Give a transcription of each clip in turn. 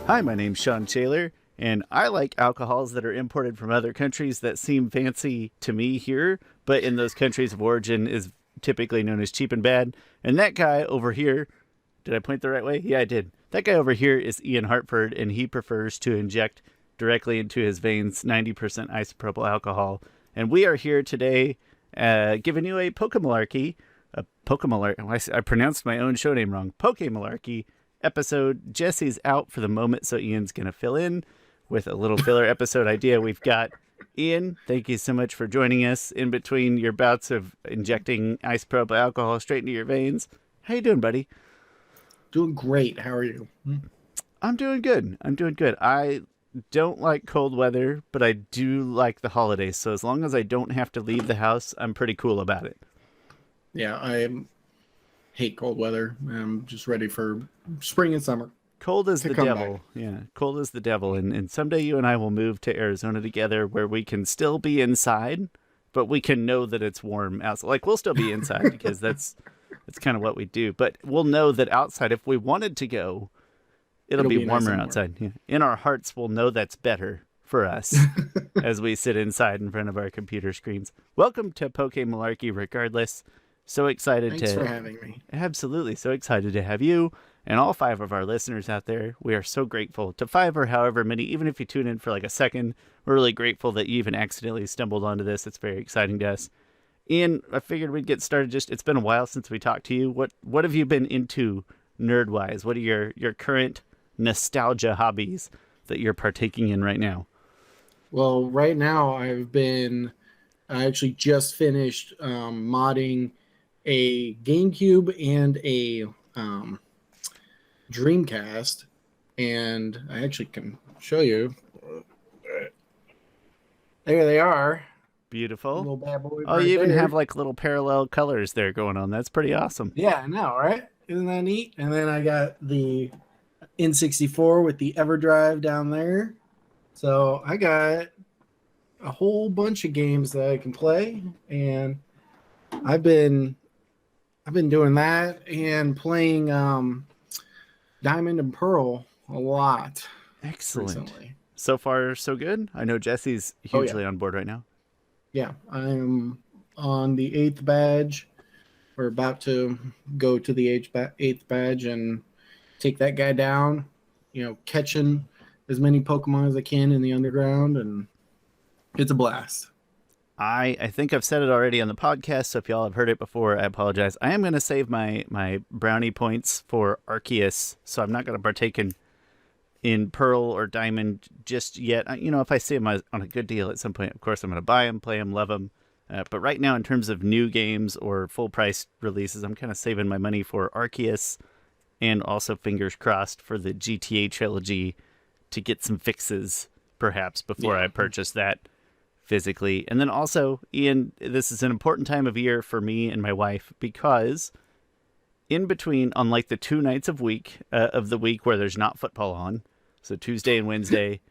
Hi, my name's Sean Shaler, and I like alcohols that are imported from other countries that seem fancy to me here, but in those countries of origin is typically known as cheap and bad. And that guy over here, did I point the right way? Yeah, I did. That guy over here is Ian Hartford, and he prefers to inject directly into his veins 90% isopropyl alcohol. And we are here today giving you a pokemalarkey, I pronounced my own show name wrong, pokemalarkey episode. Jesse's out for the moment, so Ian's going to fill in with a little filler episode idea we've got. Ian, thank you so much for joining us in between your bouts of injecting isopropyl alcohol straight into your veins. How you doing, buddy? Doing great. How are you? I'm doing good. I don't like cold weather, but I do like the holidays. So as long as I don't have to leave the house, I'm pretty cool about it. Yeah, I hate cold weather. I'm just ready for spring and summer. Cold as the devil. Yeah, cold as the devil. And someday you and I will move to Arizona together where we can still be inside, but we can know that it's warm outside. Like, we'll still be inside because that's kind of what we do. But we'll know that outside, if we wanted to go, it'll be warmer nice outside. Yeah. In our hearts, we'll know that's better for us as we sit inside in front of our computer screens. Welcome to Pokemalarkey regardless. So excited Thanks for having me. Absolutely. So excited to have you and all 5 of our listeners out there. We are so grateful to 5 or however many, even if you tune in for like a second, we're really grateful that you even accidentally stumbled onto this. It's very exciting to us. Ian, I figured we'd get started. It's been a while since we talked to you. What have you been into nerd-wise? What are your current nostalgia hobbies that you're partaking in right now? Well, right now I actually just finished modding a GameCube and a Dreamcast, and I actually can show you. There they are. Beautiful. Little bad boy. Oh, you even have like little parallel colors there going on. That's pretty awesome. Yeah, I know, right? Isn't that neat? And then I got the N64 with the EverDrive down there. So I got a whole bunch of games that I can play, and I've been doing that and playing Diamond and Pearl a lot. Excellent. Recently. So far, so good. I know Jesse's hugely on board right now. Yeah, I'm on the 8th badge. We're about to go to the 8th badge and take that guy down. You know, catching as many Pokemon as I can in the underground, and it's a blast. I think I've said it already on the podcast, so if y'all have heard it before, I apologize. I am going to save my brownie points for Arceus, so I'm not going to partake in Pearl or Diamond just yet. You know, if I see them on a good deal at some point, of course I'm going to buy them, play them, love them. But right now, in terms of new games or full-price releases, I'm kind of saving my money for Arceus, and also fingers crossed for the GTA trilogy to get some fixes, perhaps, before I purchase that physically. And then also, Ian, this is an important time of year for me and my wife because in between, on like the 2 nights of the week where there's not football on, so Tuesday and Wednesday,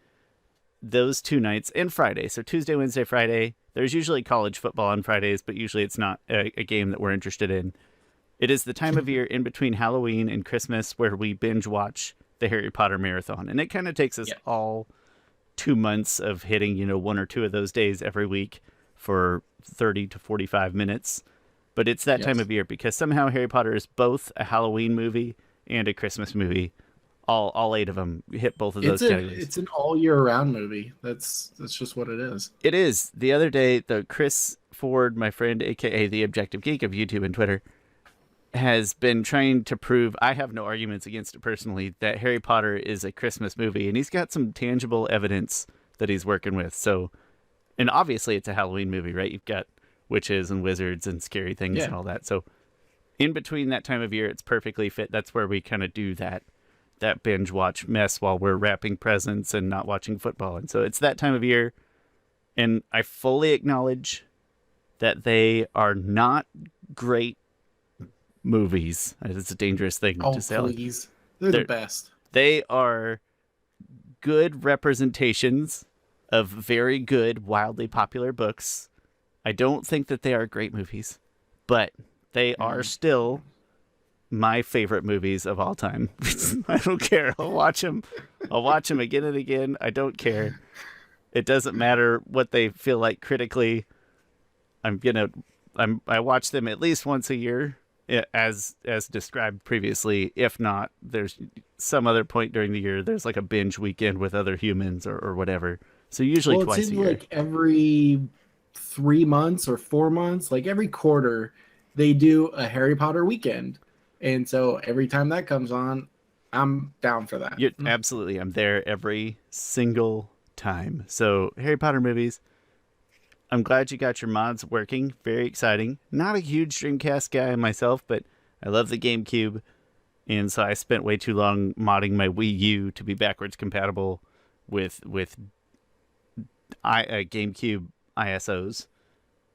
those 2 nights, and Friday, so Tuesday, Wednesday, Friday, there's usually college football on Fridays, but usually it's not a game that we're interested in. It is the time of year in between Halloween and Christmas where we binge watch the Harry Potter marathon, and it kind of takes us all 2 months of hitting, 1 or 2 of those days every week for 30 to 45 minutes. But it's that time of year because somehow Harry Potter is both a Halloween movie and a Christmas movie. All 8 of them hit both of those categories. It's an all year round movie. That's just what it is. It is. The other day, Chris Ford, my friend, aka the Objective Geek of YouTube and Twitter, has been trying to prove, I have no arguments against it personally, that Harry Potter is a Christmas movie, and he's got some tangible evidence that he's working with. So, and obviously it's a Halloween movie, right? You've got witches and wizards and scary things and all that. So in between that time of year, it's perfectly fit. That's where we kind of do that binge watch mess while we're wrapping presents and not watching football. And so it's that time of year, and I fully acknowledge that they are not great movies. It's a dangerous thing to say. Please. They're the best. They are good representations of very good, wildly popular books. I don't think that they are great movies, but they are still my favorite movies of all time. I don't care. I'll watch them I'll watch them again and again. I don't care. It doesn't matter what they feel like critically. I watch them at least once a year, as described previously. If not, there's some other point during the year. There's like a binge weekend with other humans or whatever. So usually Well, it twice seems a year. like every 3 months or 4 months, like every quarter, they do a Harry Potter weekend. And so every time that comes on, I'm down for that. Absolutely, I'm there every single time. So Harry Potter movies. I'm glad you got your mods working. Very exciting. Not a huge Dreamcast guy myself, but I love the GameCube, and so I spent way too long modding my Wii U to be backwards compatible with GameCube ISOs,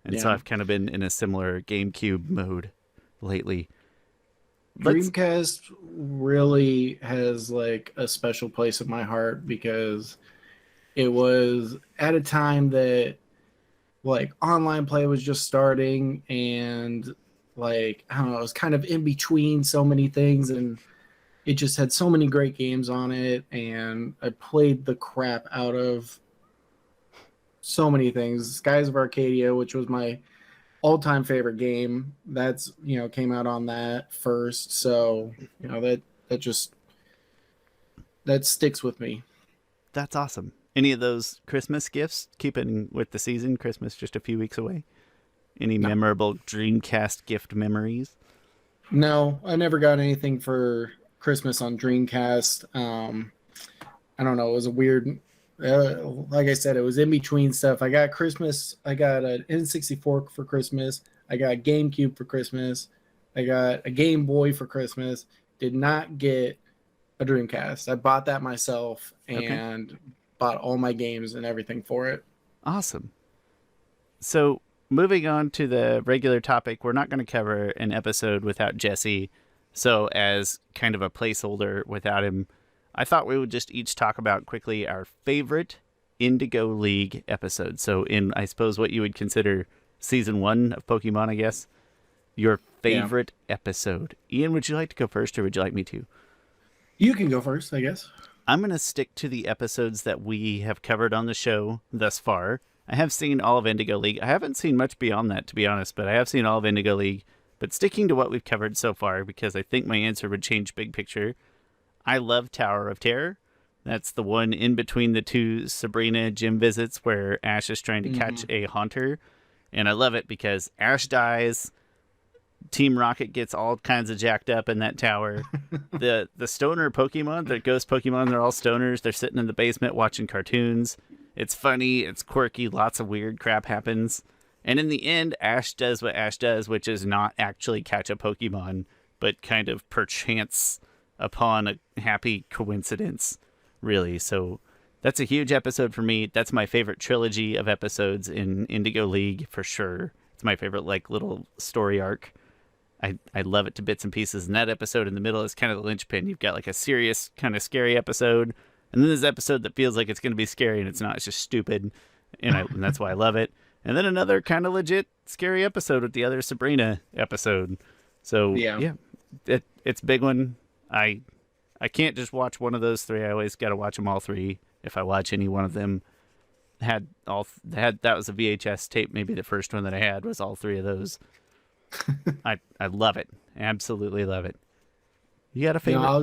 and so Yeah. I've kind of been in a similar GameCube mode lately. Dreamcast really has like a special place in my heart because it was at a time that like online play was just starting and like I don't know, it was kind of in between so many things and it just had so many great games on it and I played the crap out of so many things. Skies of Arcadia, which was my all-time favorite game, that's came out on that first, so that just that sticks with me. That's awesome. Any of those Christmas gifts? Keeping with the season, Christmas just a few weeks away. Any No. memorable Dreamcast gift memories? No, I never got anything for Christmas on Dreamcast. I don't know. It was a weird, like I said, it was in between stuff. I got an N64 for Christmas. I got a GameCube for Christmas. I got a Game Boy for Christmas. Did not get a Dreamcast. I bought that myself and bought all my games and everything for it. Awesome. So, moving on to the regular topic, we're not going to cover an episode without Jesse. So, as kind of a placeholder without him, I thought we would just each talk about quickly our favorite Indigo League episode. So, in, I suppose, what you would consider season 1 of Pokemon, I guess, your favorite episode. Ian, would you like to go first or would you like me to? You can go first, I guess. I'm going to stick to the episodes that we have covered on the show thus far. I have seen all of Indigo League. I haven't seen much beyond that, to be honest, but I have seen all of Indigo League. But sticking to what we've covered so far, because I think my answer would change big picture, I love Tower of Terror. That's the one in between the two Sabrina gym visits where Ash is trying to catch a Haunter. And I love it because Ash dies, Team Rocket gets all kinds of jacked up in that tower. The stoner Pokemon, the ghost Pokemon, they're all stoners. They're sitting in the basement watching cartoons. It's funny, it's quirky, lots of weird crap happens. And in the end, Ash does what Ash does, which is not actually catch a Pokemon, but kind of perchance upon a happy coincidence, really. So that's a huge episode for me. That's my favorite trilogy of episodes in Indigo League, for sure. It's my favorite, like, little story arc. I love it to bits and pieces. And that episode in the middle is kind of the linchpin. You've got like a serious, kind of scary episode. And then there's an episode that feels like it's going to be scary and it's not. It's just stupid. And that's why I love it. And then another kind of legit scary episode with the other Sabrina episode. So, yeah it's a big one. I can't just watch one of those three. I always got to watch them all three. If I watch any one of them, that was a VHS tape. Maybe the first one that I had was all three of those. I love it. Absolutely love it. You got a favorite? I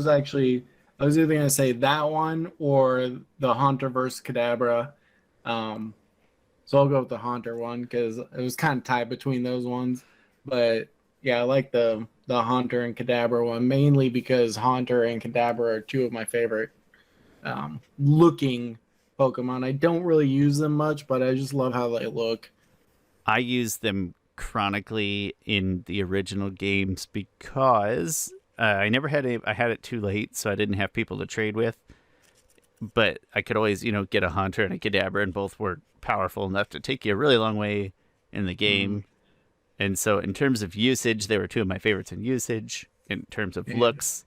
was either going to say that one or the Haunter versus Kadabra. So I'll go with the Haunter one because it was kind of tied between those ones. But yeah, I like the Haunter and Kadabra one mainly because Haunter and Kadabra are two of my favorite looking Pokemon. I don't really use them much, but I just love how they look. I use them chronically in the original games because I never had I had it too late, so I didn't have people to trade with. But I could always, get a Haunter and a Kadabra, and both were powerful enough to take you a really long way in the game. And so in terms of usage, they were two of my favorites in usage. In terms of looks,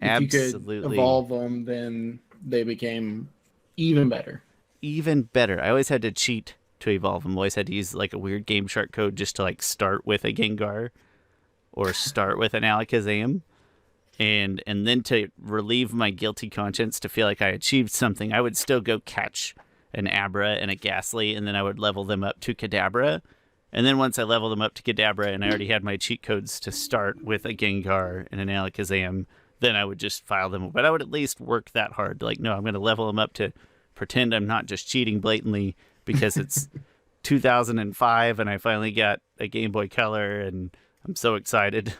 if absolutely. you could evolve them, then they became even better. Even better. I always had to cheat to evolve them. I always had to use like a weird Game Shark code just to like start with a Gengar or start with an Alakazam. And then to relieve my guilty conscience, to feel like I achieved something, I would still go catch an Abra and a Ghastly, and then I would level them up to Kadabra. And then once I level them up to Kadabra and I already had my cheat codes to start with a Gengar and an Alakazam, then I would just file them. But I would at least work that hard. Like, no, I'm going to level them up to pretend I'm not just cheating blatantly because it's 2005 and I finally got a Game Boy Color and I'm so excited.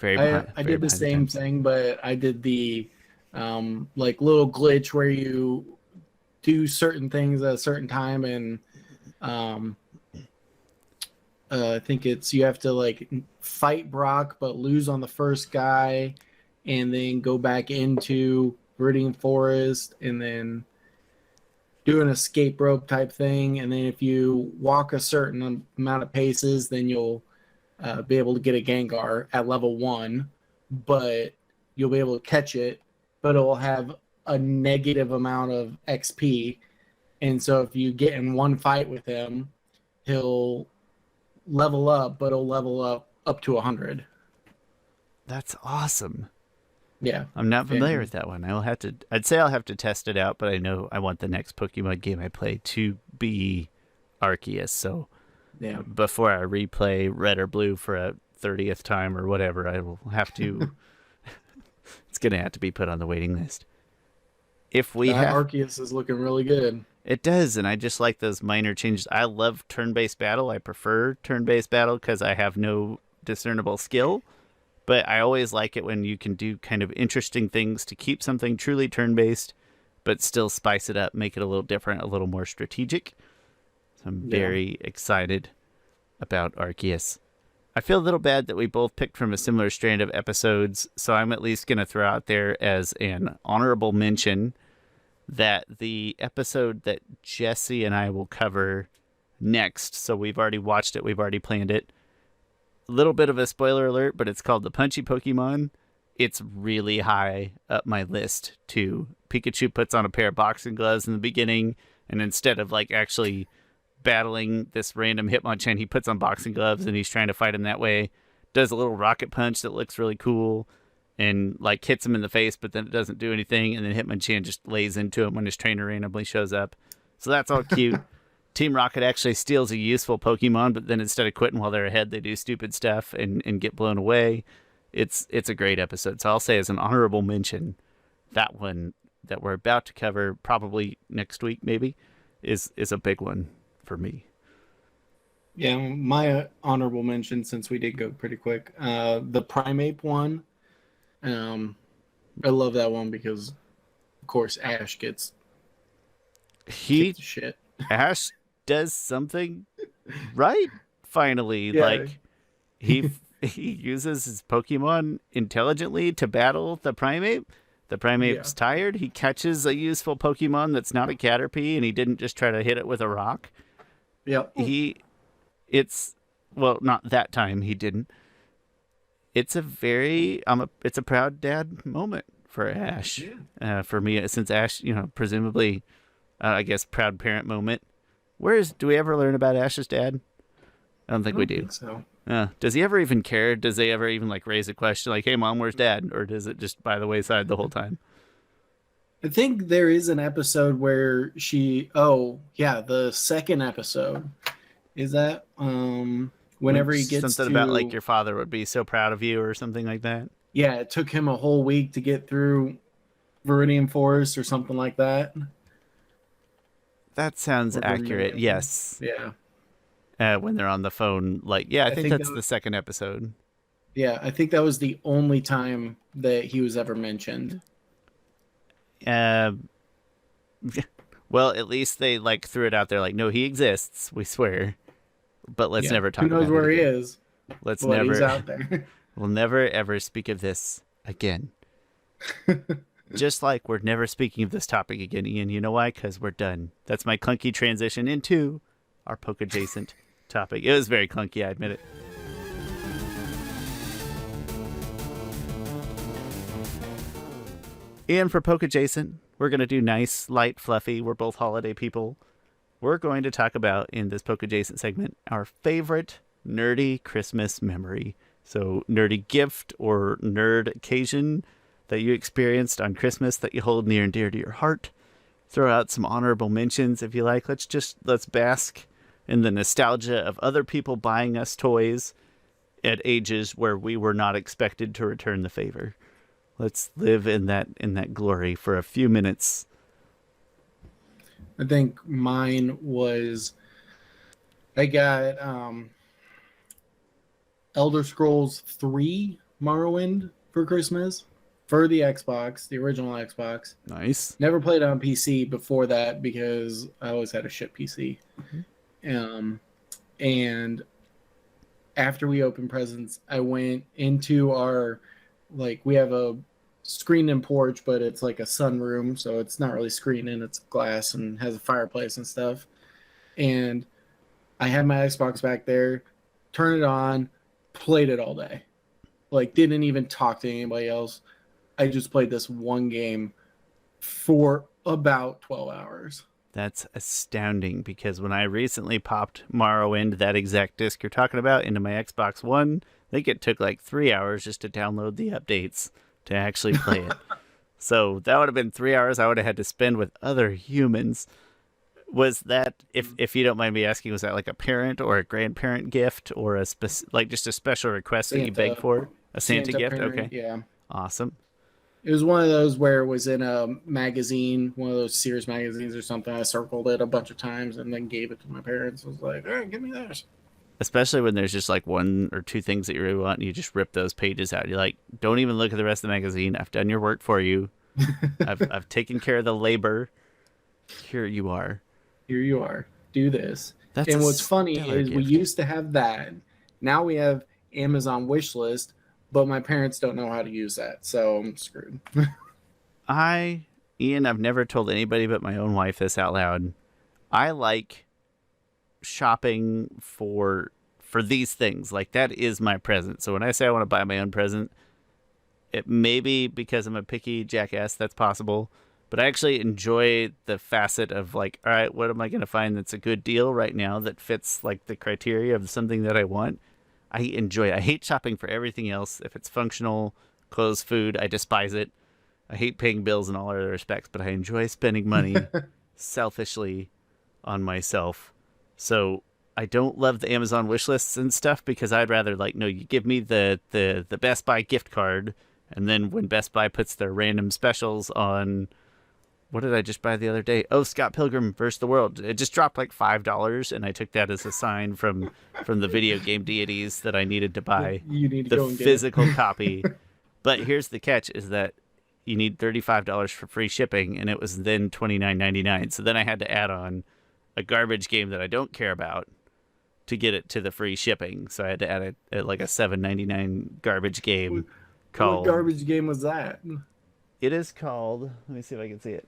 I did the same thing, but I did the like little glitch where you do certain things at a certain time, and I think it's you have to like fight Brock but lose on the first guy, and then go back into Viridian Forest, and then do an escape rope type thing, and then if you walk a certain amount of paces, then you'll be able to get a Gengar at level 1, but you'll be able to catch it, but it'll have a negative amount of XP. And so if you get in one fight with him, he'll level up, but he'll level up to 100. That's awesome. Yeah. I'm not familiar with that one. I'd say I'll have to test it out, but I know I want the next Pokemon game I play to be Arceus, so yeah. Before I replay Red or Blue for a 30th time or whatever, I will have to. It's going to have to be put on the waiting list. If we have Arceus is looking really good. It does, and I just like those minor changes. I love turn-based battle. I prefer turn-based battle because I have no discernible skill. But I always like it when you can do kind of interesting things to keep something truly turn-based, but still spice it up, make it a little different, a little more strategic. So I'm very excited about Arceus. I feel a little bad that we both picked from a similar strand of episodes, so I'm at least going to throw out there as an honorable mention that the episode that Jesse and I will cover next, so we've already watched it, we've already planned it. A little bit of a spoiler alert, but it's called The Punchy Pokemon. It's really high up my list, too. Pikachu puts on a pair of boxing gloves in the beginning, and instead of like actually battling this random Hitmonchan, he puts on boxing gloves and he's trying to fight him that way. Does a little rocket punch that looks really cool and like hits him in the face, but then it doesn't do anything, and then Hitmonchan just lays into him when his trainer randomly shows up. So that's all cute. Team Rocket actually steals a useful Pokemon, but then instead of quitting while they're ahead, they do stupid stuff and get blown away. It's a great episode. So I'll say as an honorable mention, that one that we're about to cover probably next week maybe is a big one for me. Yeah, my honorable mention, since we did go pretty quick, the Primeape one. I love that one because, of course, Ash gets shit. Ash does something right. Finally, yeah. Like he uses his Pokemon intelligently to battle the Primeape. The Primeape's tired. He catches a useful Pokemon that's not a Caterpie, and he didn't just try to hit it with a rock. Yep. Not that time he didn't. It's a proud dad moment for Ash. Yeah. For me, since Ash, presumably, I guess proud parent moment. Do we ever learn about Ash's dad? I don't think we do. Think so. Does he ever even care? Does they ever even like raise a question like, "Hey, Mom, where's Dad?" Or does it just by the wayside the whole time? I think there is an episode where the second episode is that whenever he gets something about like your father would be so proud of you or something like that. Yeah, it took him a whole week to get through Viridian Forest or something like that. That sounds accurate. Yes. Yeah. When they're on the phone, I think that's the second episode. Yeah, I think that was the only time that he was ever mentioned. Well, at least they threw it out there no, he exists, we swear. But let's never talk about it. Who knows where he is? He's out there. We'll never ever speak of this again. Just like we're never speaking of this topic again, Ian. You know why? Because we're done. That's my clunky transition into our Pokedjacent topic. It was very clunky, I admit it. And for Pokedjacent, we're going to do nice, light, fluffy. We're both holiday people. We're going to talk about, in this Pokedjacent segment, our favorite nerdy Christmas memory. So, nerdy gift or nerd occasion that you experienced on Christmas that you hold near and dear to your heart. Throw out some honorable mentions if you like. Let's bask in the nostalgia of other people buying us toys at ages where we were not expected to return the favor. Let's live in that glory for a few minutes. I think mine was I got Elder Scrolls 3 Morrowind for Christmas for the Xbox, the original Xbox. Nice. Never played it on PC before that because I always had a shit PC. And after we opened presents, I went into our, like, we have a screened-in porch, but it's like a sunroom, so it's not really screened-in, it's glass and has a fireplace and stuff. And I had my Xbox back there, turned it on, played it all day. Like, didn't even talk to anybody else. I just played this one game for about 12 hours. That's astounding, because when I recently popped Morrowind, that exact disc you're talking about, into my Xbox One, I think it took like 3 hours just to download the updates to actually play it. So that would have been 3 hours I would have had to spend with other humans. Was that, if you don't mind me asking, was that like a parent or a grandparent gift, or like just a special request that you begged for? A Santa gift? Parent, okay. Yeah. Awesome. It was one of those where it was in a magazine, one of those Sears magazines or something. I circled it a bunch of times and then gave it to my parents. I was like, all right, give me this. Especially when there's just like one or two things that you really want, and you just rip those pages out. You're like, don't even look at the rest of the magazine. I've done your work for you. I've taken care of the labor. Here you are. Here you are. Do this. That's and what's funny is gift. we used to have that. Now we have Amazon Wishlist, but my parents don't know how to use that, so I'm screwed. Ian, I've never told anybody but my own wife this out loud. I like shopping for these things. Like, that is my present. So when I say I want to buy my own present, it may be because I'm a picky jackass. That's possible. But I actually enjoy the facet of like, all right, what am I going to find that's a good deal right now that fits like the criteria of something that I want? I enjoy it. I hate shopping for everything else. If it's functional, clothes, food, I despise it. I hate paying bills in all other respects, but I enjoy spending money selfishly on myself. So I don't love the Amazon wish lists and stuff, because I'd rather, like, no, you give me the Best Buy gift card, and then when Best Buy puts their random specials on, what did I just buy the other day? Oh, Scott Pilgrim vs. the World. It just dropped like $5, and I took that as a sign from the video game deities that I needed to buy You need to the go and physical copy. But here's the catch, is that you need $35 for free shipping, and it was then $29.99. So then I had to add on a garbage game that I don't care about to get it to the free shipping. So I had to add like a $7.99 garbage game called... What garbage game was that? It is called, let me see if I can see it,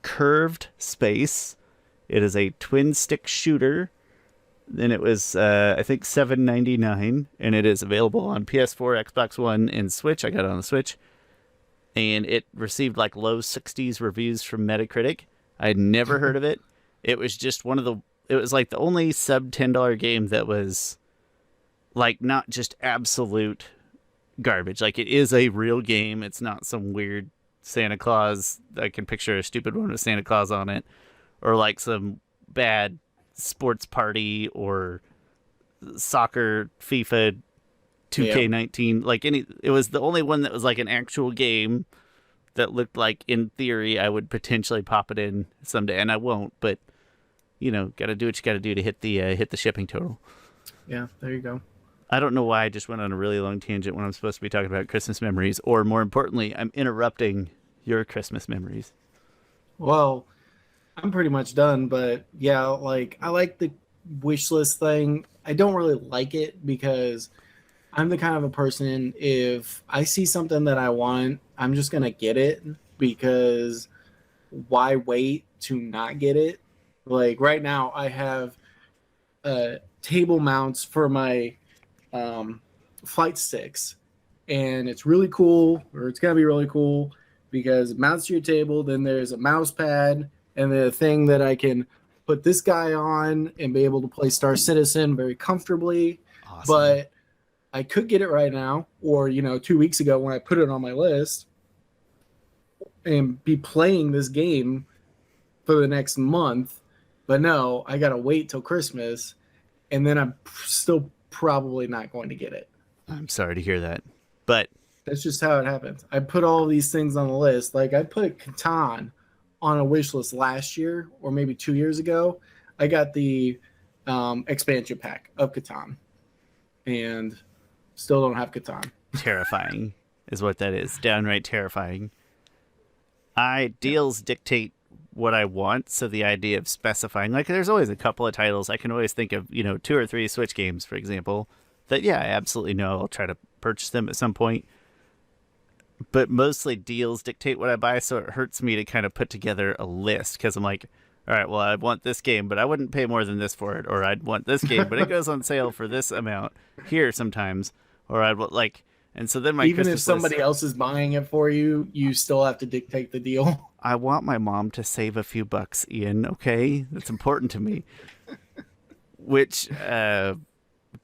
Curved Space. It is a twin stick shooter. And it was, I think, $7.99, and it is available on PS4, Xbox One, and Switch. I got it on the Switch. And it received like low 60s reviews from Metacritic. I had never heard of it. It was just it was like the only sub $10 game that was like not just absolute garbage. Like, it is a real game. It's not some weird Santa Claus. I can picture a stupid one with Santa Claus on it, or like some bad sports party or soccer FIFA 2K19. Yeah. Like, it was the only one that was like an actual game that looked like, in theory, I would potentially pop it in someday, and I won't, but you know, got to do what you got to do to hit the shipping total. Yeah, there you go. I don't know why I just went on a really long tangent when I'm supposed to be talking about Christmas memories, or more importantly, I'm interrupting your Christmas memories. Well, I'm pretty much done, but yeah, like, I like the wish list thing. I don't really like it because I'm the kind of a person, if I see something that I want, I'm just going to get it, because why wait to not get it? Like, right now I have table mounts for my flight sticks, and it's really cool, or it's gonna be really cool, because it mounts to your table. Then there's a mouse pad and the thing that I can put this guy on and be able to play Star Citizen very comfortably. Awesome. But I could get it right now, or 2 weeks ago when I put it on my list, and be playing this game for the next month. But no, I gotta wait till Christmas, and then I'm still probably not going to get it. I'm sorry to hear that, but that's just how it happens. I put all these things on the list. Like I put Catan on a wish list last year, or maybe 2 years ago. I got the expansion pack of Catan, and still don't have Catan. Terrifying is what that is. Downright terrifying. Deals dictate what I want, so the idea of specifying, like, there's always a couple of titles I can always think of, 2 or 3 Switch games, for example, that I absolutely know I'll try to purchase them at some point. But mostly deals dictate what I buy, so it hurts me to kind of put together a list, because I'm like, all right, well, I want this game, but I wouldn't pay more than this for it, or I'd want this game, but it goes on sale for this amount here sometimes, or I'd like, and so then my even Christmas if somebody else is buying it for you, you still have to dictate the deal. I want my mom to save a few bucks, Ian. Okay, that's important to me. Which do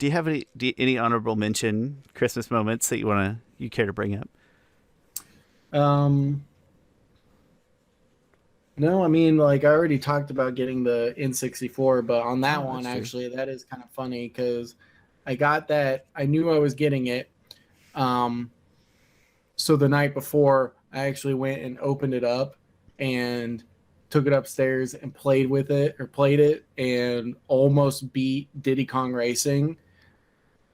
you have any honorable mention Christmas moments that you care to bring up? No, I mean, like I already talked about getting the N64, but on that one, actually, that is kind of funny because I got that. I knew I was getting it. So the night before, I actually went and opened it up and took it upstairs and played it, and almost beat Diddy Kong Racing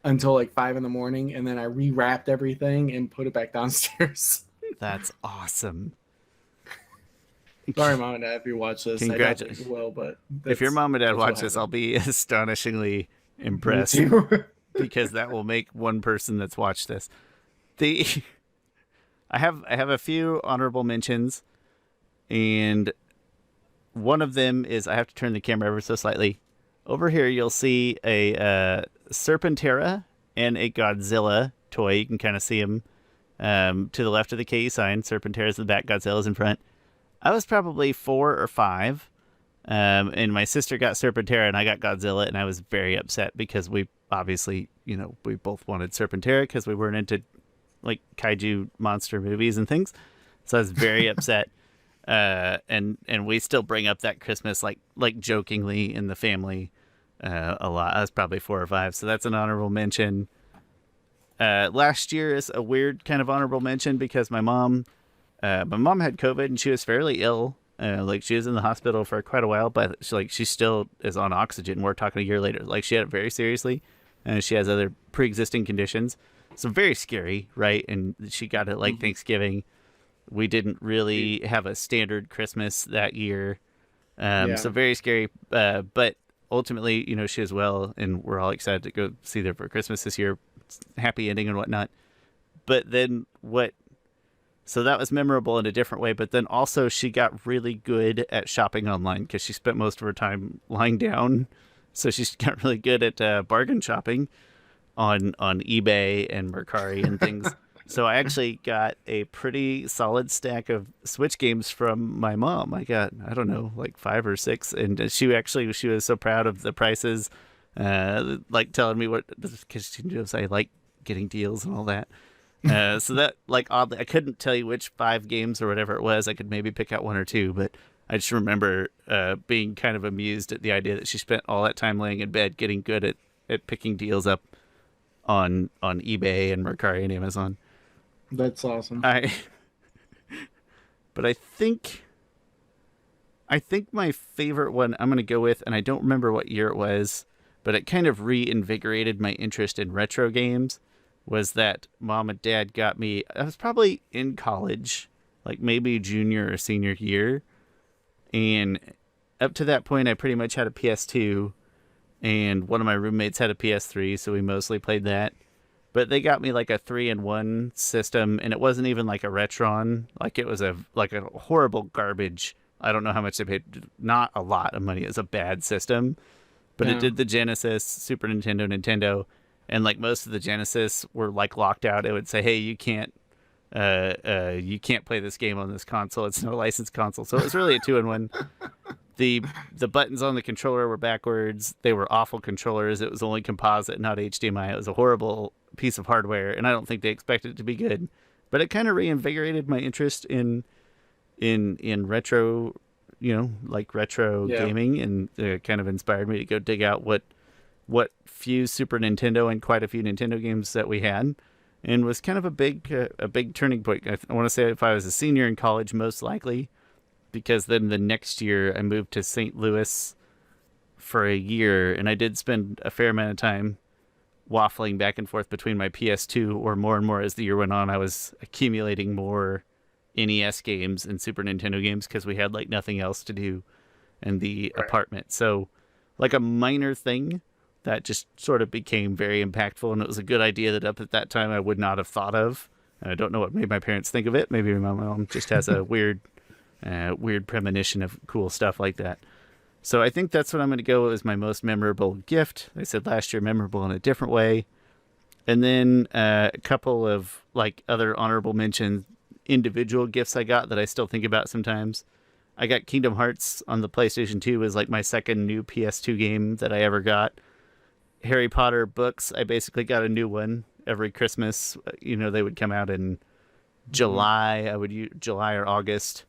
until like 5 a.m, and then I rewrapped everything and put it back downstairs. That's awesome. Sorry, Mom and Dad, if you watch this. Congratulations. Well, but if your mom and dad watch this, I'll be astonishingly impressed because that will make one person that's watched this. I have a few honorable mentions, and one of them is, I have to turn the camera ever so slightly. Over here, you'll see a Serpentera and a Godzilla toy. You can kind of see them to the left of the KE sign. Serpentera's in the back, Godzilla's in front. I was probably 4 or 5, and my sister got Serpentera and I got Godzilla, and I was very upset because we obviously, we both wanted Serpentera because we weren't into like kaiju monster movies and things. So I was very upset. And we still bring up that Christmas like jokingly in the family a lot. I was probably 4 or 5, so that's an honorable mention. Last year is a weird kind of honorable mention because my mom had COVID and she was fairly ill. Like she was in the hospital for quite a while, but she still is on oxygen. We're talking a year later. Like she had it very seriously, and she has other pre-existing conditions. So very scary, right? And she got it like Thanksgiving. We didn't really have a standard Christmas that year. So very scary. But ultimately, she is well, and we're all excited to go see her for Christmas this year. Happy ending and whatnot. But then so that was memorable in a different way. But then also she got really good at shopping online because she spent most of her time lying down. So she got really good at bargain shopping on eBay and Mercari and things. So I actually got a pretty solid stack of Switch games from my mom. I got, I don't know, like 5 or 6. And she was so proud of the prices, like telling me because she knows I like getting deals and all that. So that, like, oddly, I couldn't tell you which 5 games or whatever it was. I could maybe pick out 1 or 2, but I just remember being kind of amused at the idea that she spent all that time laying in bed getting good at picking deals up on eBay and Mercari and Amazon. That's awesome. But I think my favorite one I'm going to go with, and I don't remember what year it was, but it kind of reinvigorated my interest in retro games, was that Mom and Dad got me, I was probably in college, like maybe junior or senior year, and up to that point I pretty much had a PS2, and one of my roommates had a PS3, so we mostly played that. But they got me like a 3-in-1 system, and it wasn't even like a Retron. Like it was a horrible garbage. I don't know how much they paid. Not a lot of money. It was a bad system. But It did the Genesis, Super Nintendo, and like most of the Genesis were like locked out. It would say, "Hey, you can't play this game on this console. It's no licensed console." So it was really a 2-in-1. The buttons on the controller were backwards. They were awful controllers. It was only composite, not HDMI. It was a horrible piece of hardware, and I don't think they expected it to be good. But it kind of reinvigorated my interest in retro, like retro gaming, and kind of inspired me to go dig out what few Super Nintendo and quite a few Nintendo games that we had, and was kind of a big turning point. I want to say if I was a senior in college, most likely, because then the next year I moved to St. Louis for a year, and I did spend a fair amount of time waffling back and forth between my PS2, or more and more as the year went on, I was accumulating more NES games and Super Nintendo games because we had like nothing else to do in the apartment. So like a minor thing that just sort of became very impactful, and it was a good idea that up at that time I would not have thought of. And I don't know what made my parents think of it. Maybe my mom just has a weird premonition of cool stuff like that. So I think that's what I'm going to go as my most memorable gift. I said last year memorable in a different way. And then a couple of like other honorable mentions, individual gifts I got that I still think about sometimes. I got Kingdom Hearts on the PlayStation 2 as like my second new PS2 game that I ever got. Harry Potter books, I basically got a new one every Christmas. They would come out in July. July or August.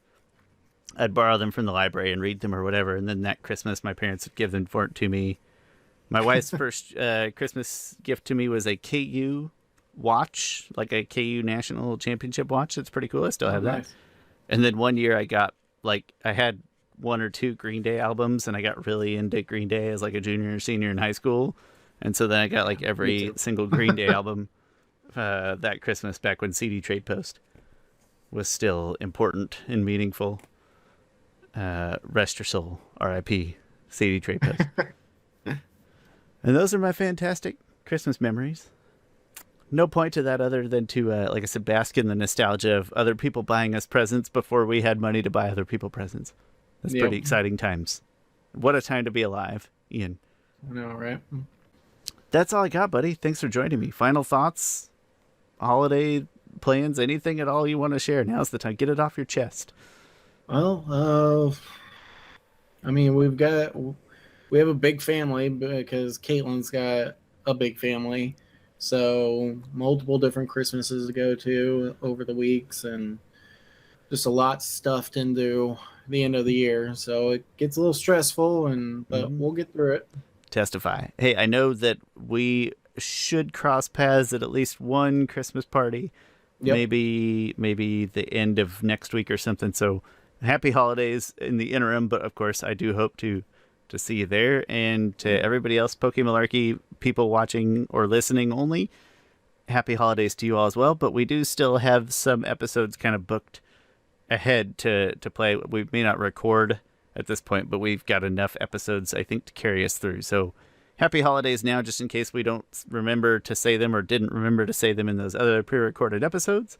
I'd borrow them from the library and read them or whatever, and then that Christmas my parents would give them to me. My wife's first Christmas gift to me was a KU watch, like a KU National Championship watch. That's pretty cool. I still have that. And then one year I had one or two Green Day albums, and I got really into Green Day as like a junior or senior in high school. And so then I got like every single Green Day album that Christmas, back when CD Trade Post was still important and meaningful. Rest your soul, R.I.P. CD Trade Post. And those are my fantastic Christmas memories. No point to that other than to, like I said, bask in the nostalgia of other people buying us presents before we had money to buy other people presents. That's pretty exciting times. What a time to be alive, Ian. I know, right? That's all I got, buddy. Thanks for joining me. Final thoughts, holiday plans, anything at all you want to share? Now's the time. Get it off your chest. Well, I mean, we have a big family because Caitlin's got a big family. So multiple different Christmases to go to over the weeks, and just a lot stuffed into the end of the year. So it gets a little stressful, but we'll get through it. Testify. Hey, I know that we should cross paths at least one Christmas party. Yep. Maybe the end of next week or something. So happy holidays in the interim, but of course I do hope to see you there. And to everybody else, Pokemalarkey people watching or listening only, happy holidays to you all as well. But we do still have some episodes kind of booked ahead to play. We may not record at this point, but we've got enough episodes, I think, to carry us through. So happy holidays now, just in case we don't remember to say them or didn't remember to say them in those other pre-recorded episodes.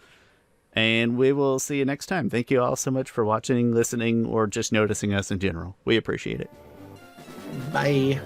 And we will see you next time. Thank you all so much for watching, listening, or just noticing us in general. We appreciate it. Bye.